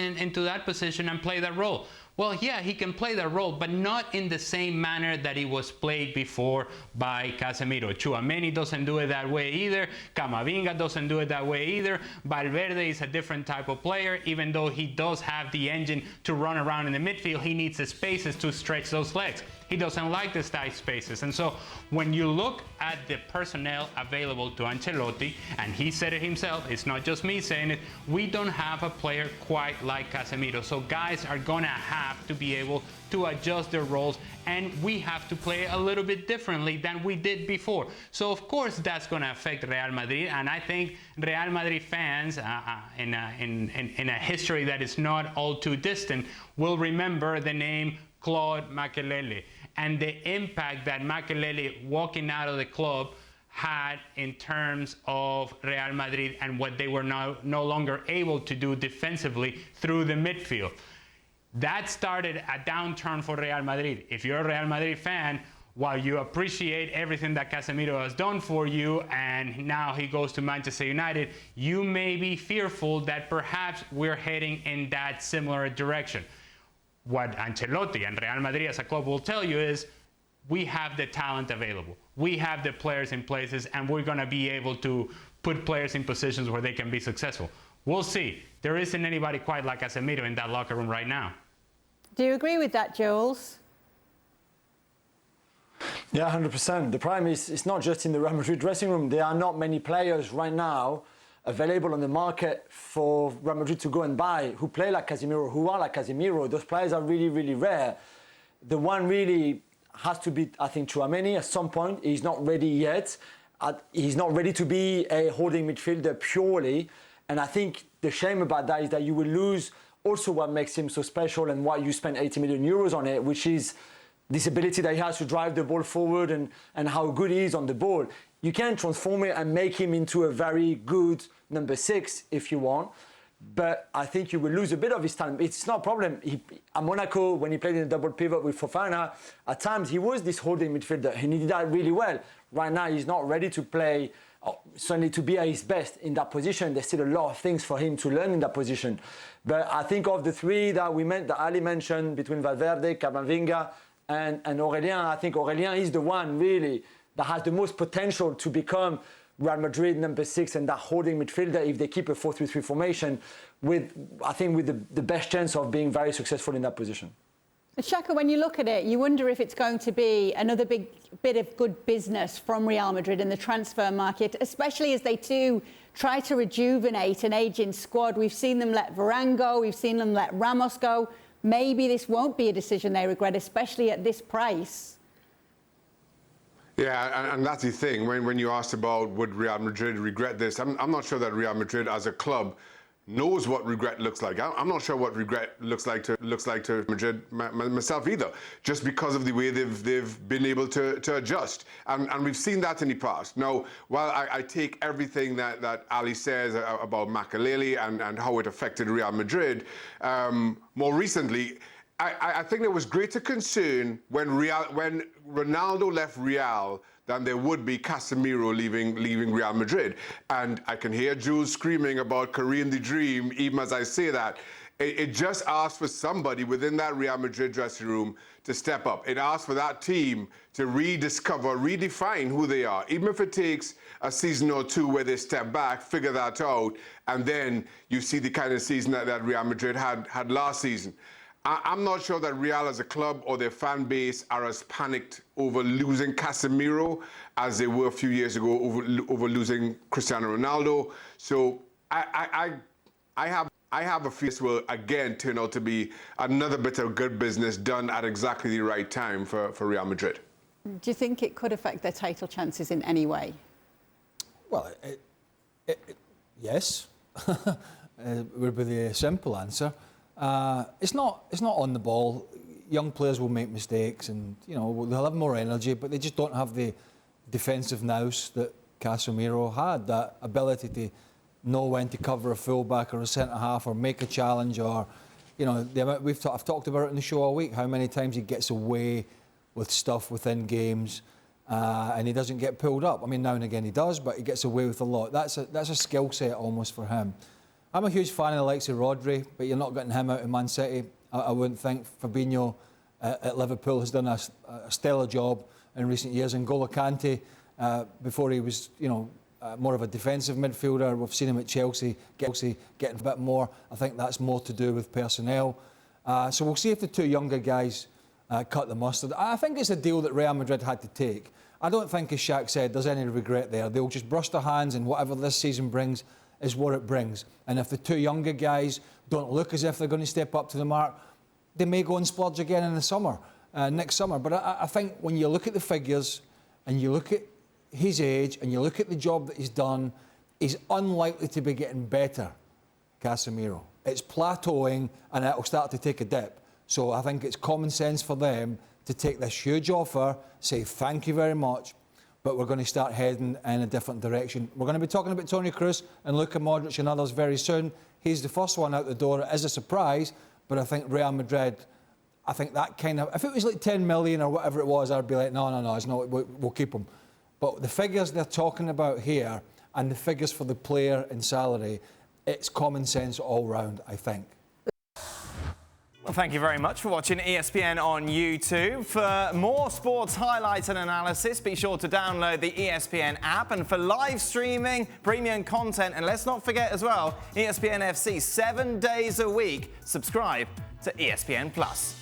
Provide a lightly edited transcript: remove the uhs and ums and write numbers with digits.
into that position and play that role. Well, yeah, he can play that role, but not in the same manner that he was played before by Casemiro. Tchouaméni doesn't do it that way either. Camavinga doesn't do it that way either. Valverde is a different type of player. Even though he does have the engine to run around in the midfield, he needs the spaces to stretch those legs. He doesn't like the tight spaces. And so when you look at the personnel available to Ancelotti, and he said it himself, it's not just me saying it, we don't have a player quite like Casemiro. So guys are going to have to be able to adjust their roles, and we have to play a little bit differently than we did before. So of course that's going to affect Real Madrid, and I think Real Madrid fans in a history that is not all too distant will remember the name Claude Makelele and the impact that Makelele walking out of the club had in terms of Real Madrid and what they were no longer able to do defensively through the midfield. That started a downturn for Real Madrid. If you're a Real Madrid fan, while you appreciate everything that Casemiro has done for you and now he goes to Manchester United, you may be fearful that perhaps we're heading in that similar direction. What Ancelotti and Real Madrid as a club will tell you is, we have the talent available. We have the players in places, and we're going to be able to put players in positions where they can be successful. We'll see. There isn't anybody quite like Casemiro in that locker room right now. Do you agree with that, Jules? Yeah, 100%. The problem is, it's not just in the Real Madrid dressing room. There are not many players right now available on the market for Real Madrid to go and buy who play like Casemiro, who are like Casemiro. Those players are really, really rare. The one really has to be, I think, Tchouaméni at some point. He's not ready yet. He's not ready to be a holding midfielder purely. And I think the shame about that is that you will lose also what makes him so special and why you spend 80 million euros on it, which is this ability that he has to drive the ball forward and how good he is on the ball. You can transform it and make him into a very good number 6 if you want. But I think you will lose a bit of his talent. It's not a problem. At Monaco, when he played in a double pivot with Fofana, at times he was this holding midfielder. He did that really well. Right now, he's not ready to play, certainly to be at his best in that position. There's still a lot of things for him to learn in that position. But I think of the three that Ali mentioned, between Valverde, Camavinga, and Aurélien, I think Aurélien is the one really that has the most potential to become Real Madrid number 6 and that holding midfielder if they keep a 4-3-3 formation with the best chance of being very successful in that position. Shaka, when you look at it, you wonder if it's going to be another big bit of good business from Real Madrid in the transfer market, especially as they too try to rejuvenate an aging squad. We've seen them let Varane go, we've seen them let Ramos go. Maybe this won't be a decision they regret, especially at this price. Yeah, and that's the thing. When you asked about would Real Madrid regret this, I'm not sure that Real Madrid as a club knows what regret looks like. I'm not sure what regret looks like to Madrid myself either, just because of the way they've been able to adjust. And we've seen that in the past. Now, while I take everything that Ali says about Makelele and how it affected Real Madrid, more recently, I think there was greater concern when Ronaldo left Real than there would be Casemiro leaving Real Madrid. And I can hear Jules screaming about Korean the dream, even as I say that. It just asks for somebody within that Real Madrid dressing room to step up. It asks for that team to rediscover, redefine who they are, even if it takes a season or two where they step back, figure that out, and then you see the kind of season that Real Madrid had last season. I'm not sure that Real as a club or their fan base are as panicked over losing Casemiro as they were a few years ago over losing Cristiano Ronaldo. So I have a feeling this will again turn out to be another bit of good business done at exactly the right time for Real Madrid. Do you think it could affect their title chances in any way? Well, yes, would be the simple answer. It's not on the ball. Young players will make mistakes, and they'll have more energy, but they just don't have the defensive nous that Casemiro had. That ability to know when to cover a fullback or a centre half, or make a challenge, or I've talked about it in the show all week. How many times he gets away with stuff within games, and he doesn't get pulled up. I mean, now and again he does, but he gets away with a lot. That's a skill set almost for him. I'm a huge fan of the likes of Rodri, but you're not getting him out of Man City. I wouldn't think. Fabinho at Liverpool has done a stellar job in recent years. And N'Golo Kante, before he was, more of a defensive midfielder, we've seen him at Chelsea getting a bit more. I think that's more to do with personnel. So we'll see if the two younger guys cut the mustard. I think it's a deal that Real Madrid had to take. I don't think, as Shaq said, there's any regret there. They'll just brush their hands, and whatever this season brings is what it brings. And if the two younger guys don't look as if they're going to step up to the mark, they may go and splurge again in the summer, next summer. But I think when you look at the figures and you look at his age and you look at the job that he's done, he's unlikely to be getting better, Casemiro. It's plateauing and it'll start to take a dip. So I think it's common sense for them to take this huge offer, say thank you very much, but we're going to start heading in a different direction. We're going to be talking about Toni Kroos and Luka Modric and others very soon. He's the first one out the door. It is a surprise, but I think Real Madrid, I think that kind of, if it was like 10 million or whatever it was, I'd be like, no, it's not, we'll keep him. But the figures they're talking about here and the figures for the player in salary, it's common sense all round, I think. Well, thank you very much for watching ESPN on YouTube. For more sports highlights and analysis, be sure to download the ESPN app. And for live streaming, premium content, and let's not forget as well, ESPN FC 7 days a week. Subscribe to ESPN Plus.